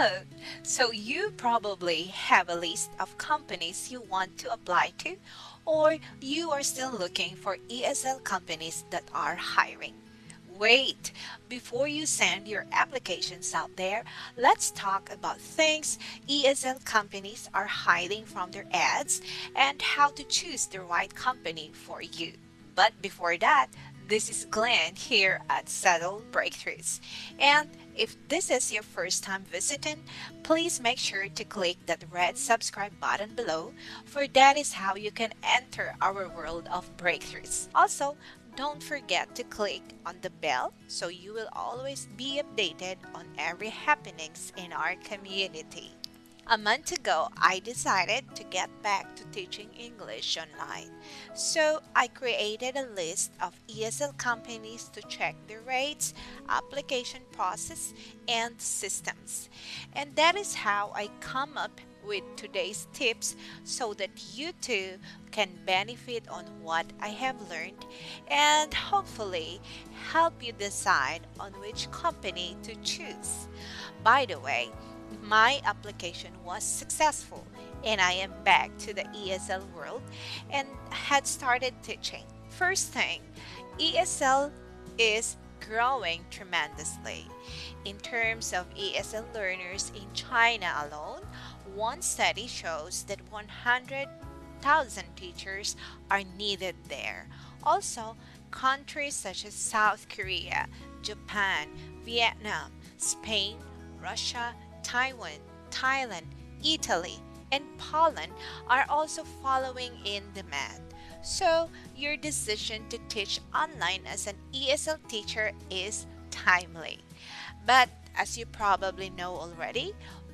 Hello! So you probably have a list of companies you want to apply to, or you are still looking for ESL companies that are hiring. Wait, before you send your applications out there, let's talk about things ESL companies are hiding from their ads and how to choose the right company for you. But before that, this is Glenn here at Settle Breakthroughs. And if this is your first time visiting, please make sure to click that red subscribe button below, for that is how you can enter our world of breakthroughs. Also, don't forget to click on the bell so you will always be updated on every happenings in our community. A month ago, I decided to get back to teaching English online. So I created a list of ESL companies to check their rates, application process, and systems. And that is how I come up with today's tips so that you too can benefit on what I have learned and hopefully help you decide on which company to choose. By the way, my application was successful and I am back to the ESL world and had started teaching. First thing, ESL is growing tremendously. In terms of ESL learners in China alone, one study shows that 100,000 teachers are needed there. Also, countries such as South Korea, Japan, Vietnam, Spain, Russia, Taiwan, Thailand, Italy, and Poland are also following in demand. So, your decision to teach online as an ESL teacher is timely. But as you probably know already,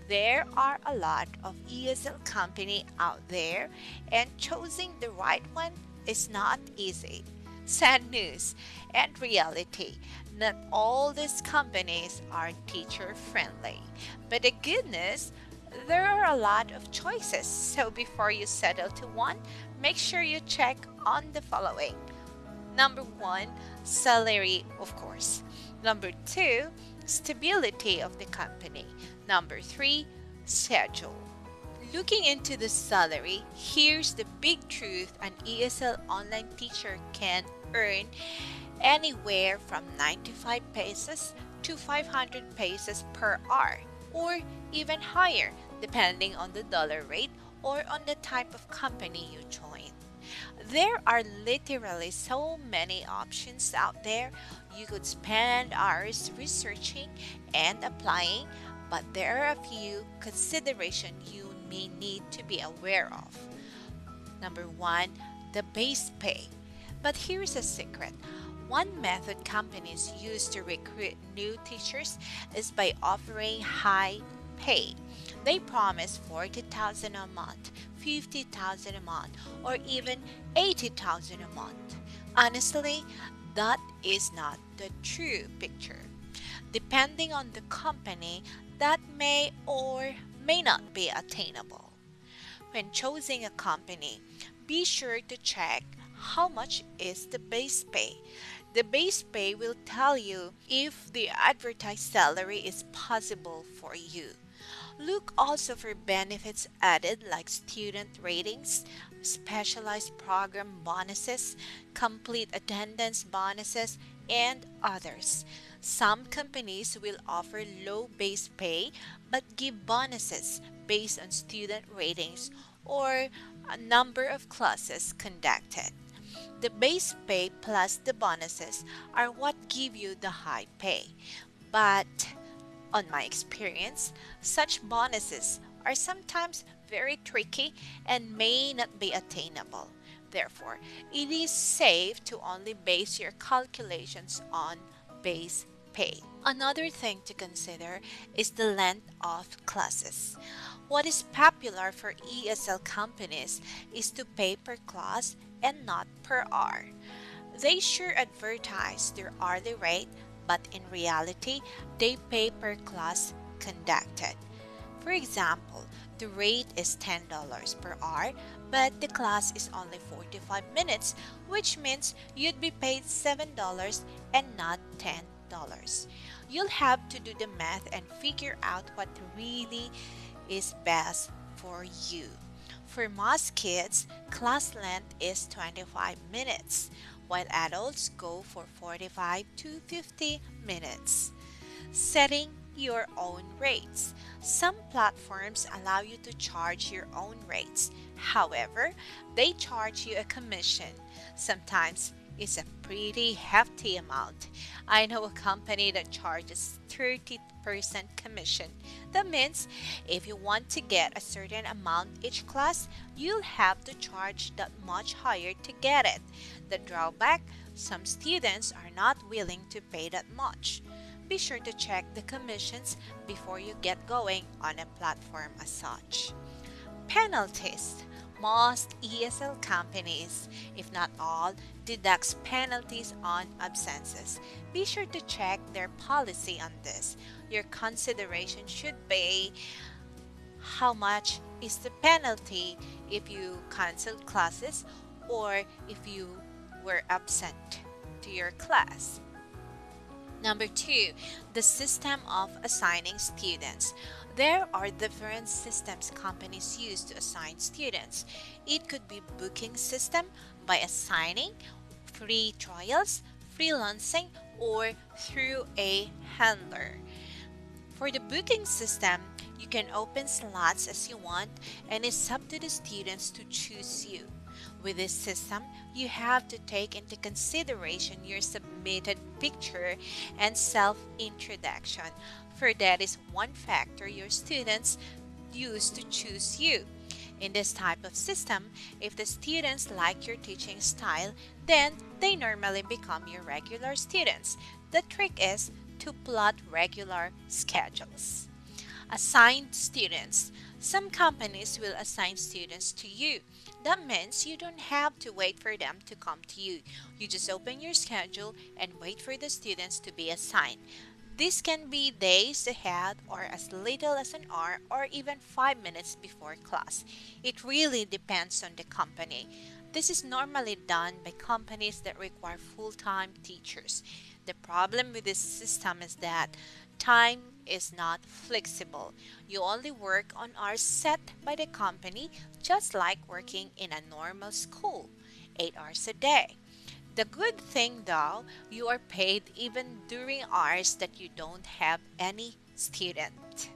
there are a lot of ESL company out there and choosing the right one is not easy. Sad news and reality. Not all these companies are teacher friendly. But the good news, there are a lot of choices. So before you settle to one, make sure you check on the following. Number one, salary, of course. Number two, stability of the company. Number three, schedule. Looking into the salary, here's the big truth: an ESL online teacher can earn anywhere from 95 pesos to 500 pesos per hour, or even higher depending on the dollar rate or on the type of company you join. There are literally so many options out there. You could spend hours researching and applying, but there are a few considerations you may need to be aware of. Number one, the base pay. But here's a secret. One method companies use to recruit new teachers is by offering high pay. They promise 40,000 a month, 50,000 a month, or even 80,000 a month. Honestly, that is not the true picture. Depending on the company, that may or may not be attainable. When choosing a company, be sure to check how much is the base pay. The base pay will tell you if the advertised salary is possible for you. Look also for benefits added like student ratings, specialized program bonuses, complete attendance bonuses, and others. Some companies will offer low base pay but give bonuses based on student ratings or a number of classes conducted. The base pay plus the bonuses are what give you the high pay. But on my experience, such bonuses are sometimes very tricky and may not be attainable. Therefore, it is safe to only base your calculations on base pay. Another thing to consider is the length of classes. What is popular for ESL companies is to pay per class and not per hour. They sure advertise their hourly rate, but in reality, they pay per class conducted. For example, the rate is $10 per hour, but the class is only 45 minutes, which means you'd be paid $7 and not $10. You'll have to do the math and figure out what really is best for you. For most kids, class length is 25 minutes, while adults go for 45 to 50 minutes. Setting your own rates. Some platforms allow you to charge your own rates. However, they charge you a commission. Sometimes it's a pretty hefty amount. I know a company that charges 30% commission. That means if you want to get a certain amount each class, you'll have to charge that much higher to get it. The drawback, some students are not willing to pay that much. Be sure to check the commissions before you get going on a platform as such. Penalties. Most ESL companies, if not all, deducts penalties on absences. Be sure to check their policy on this. Your consideration should be how much is the penalty if you canceled classes or if you were absent to your class. Number two, the system of assigning students. There are different systems companies use to assign students. It could be booking system by assigning, free trials, freelancing, or through a handler. For the booking system, you can open slots as you want and it's up to the students to choose you. With this system, you have to take into consideration your submitted picture and self introduction, for that is one factor your students use to choose you. In this type of system, if the students like your teaching style, then they normally become your regular students. The trick is to plot regular schedules. Assigned students. Some companies will assign students to you. That means you don't have to wait for them to come to you. You just open your schedule and wait for the students to be assigned. This can be days ahead or as little as an hour or even 5 minutes before class. It really depends on the company. This is normally done by companies that require full-time teachers. The problem with this system is that time is not flexible. You only work on hours set by the company, just like working in a normal school, 8 hours a day. The good thing though, you are paid even during hours that you don't have any student.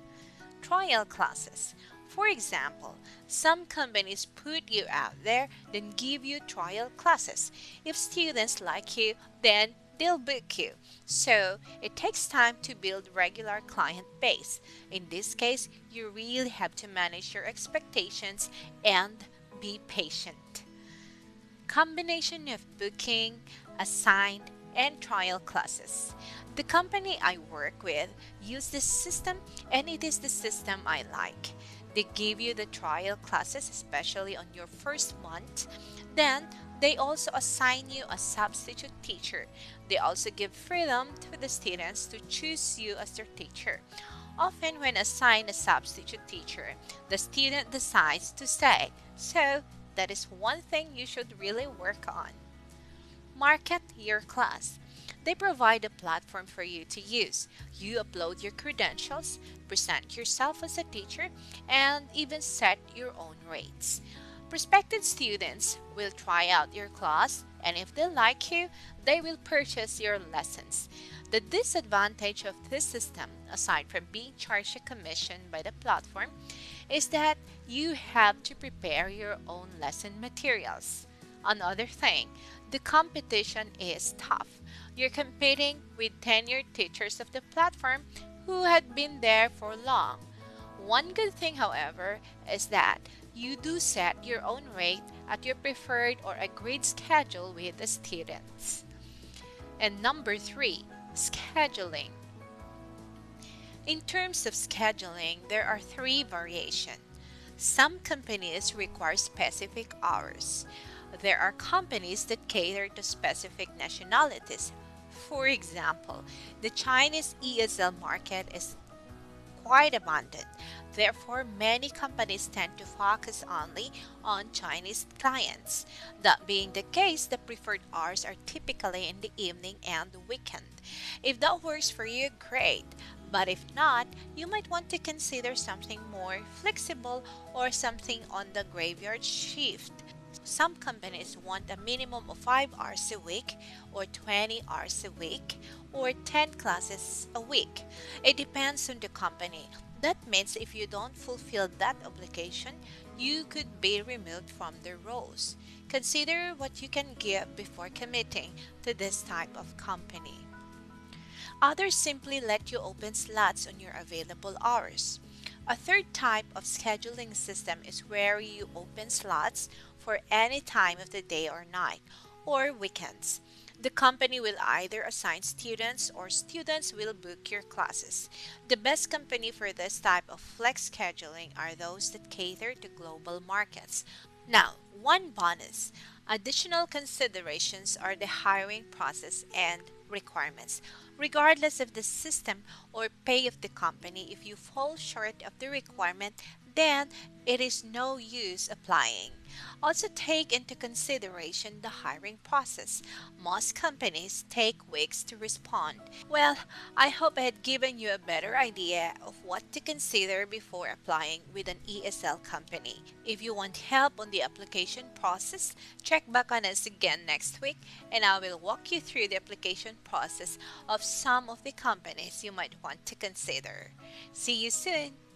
Trial classes. For example, some companies put you out there, then give you trial classes. If students like you, then they'll book you. So it takes time to build regular client base. In this case, you really have to manage your expectations and be patient. Combination of booking, assigned, and trial classes. The company I work with use this system and it is the system I like. They give you the trial classes, especially on your first month. Then they also assign you a substitute teacher. They also give freedom to the students to choose you as their teacher. Often, when assigned a substitute teacher, the student decides to stay. So, that is one thing you should really work on. Market your class. They provide a platform for you to use. You upload your credentials, present yourself as a teacher, and even set your own rates. Prospective students will try out your class, and if they like you, they will purchase your lessons. The disadvantage of this system, aside from being charged a commission by the platform, is that you have to prepare your own lesson materials. Another thing, the competition is tough. You're competing with tenured teachers of the platform who had been there for long. One good thing, however, is that you do set your own rate at your preferred or agreed schedule with the students. And number three, scheduling. In terms of scheduling, there are three variations. Some companies require specific hours. There are companies that cater to specific nationalities. For example, the Chinese ESL market is quite abundant. Therefore, many companies tend to focus only on Chinese clients. That being the case, the preferred hours are typically in the evening and the weekend. If that works for you, great. But if not, you might want to consider something more flexible or something on the graveyard shift. Some companies want a minimum of 5 hours a week, or 20 hours a week, or 10 classes a week. It depends on the company. That means if you don't fulfill that obligation, you could be removed from the roles. Consider what you can give before committing to this type of company. Others simply let you open slots on your available hours. A third type of scheduling system is where you open slots for any time of the day or night, or weekends. The company will either assign students or students will book your classes. The best company for this type of flex scheduling are those that cater to global markets. Now, one bonus. Additional considerations are the hiring process and requirements. Regardless of the system or pay of the company, if you fall short of the requirement, then it is no use applying. Also, take into consideration the hiring process. Most companies take weeks to respond. Well, I hope I had given you a better idea of what to consider before applying with an ESL company. If you want help on the application process, check back on us again next week and I will walk you through the application process of some of the companies you might want to consider. See you soon!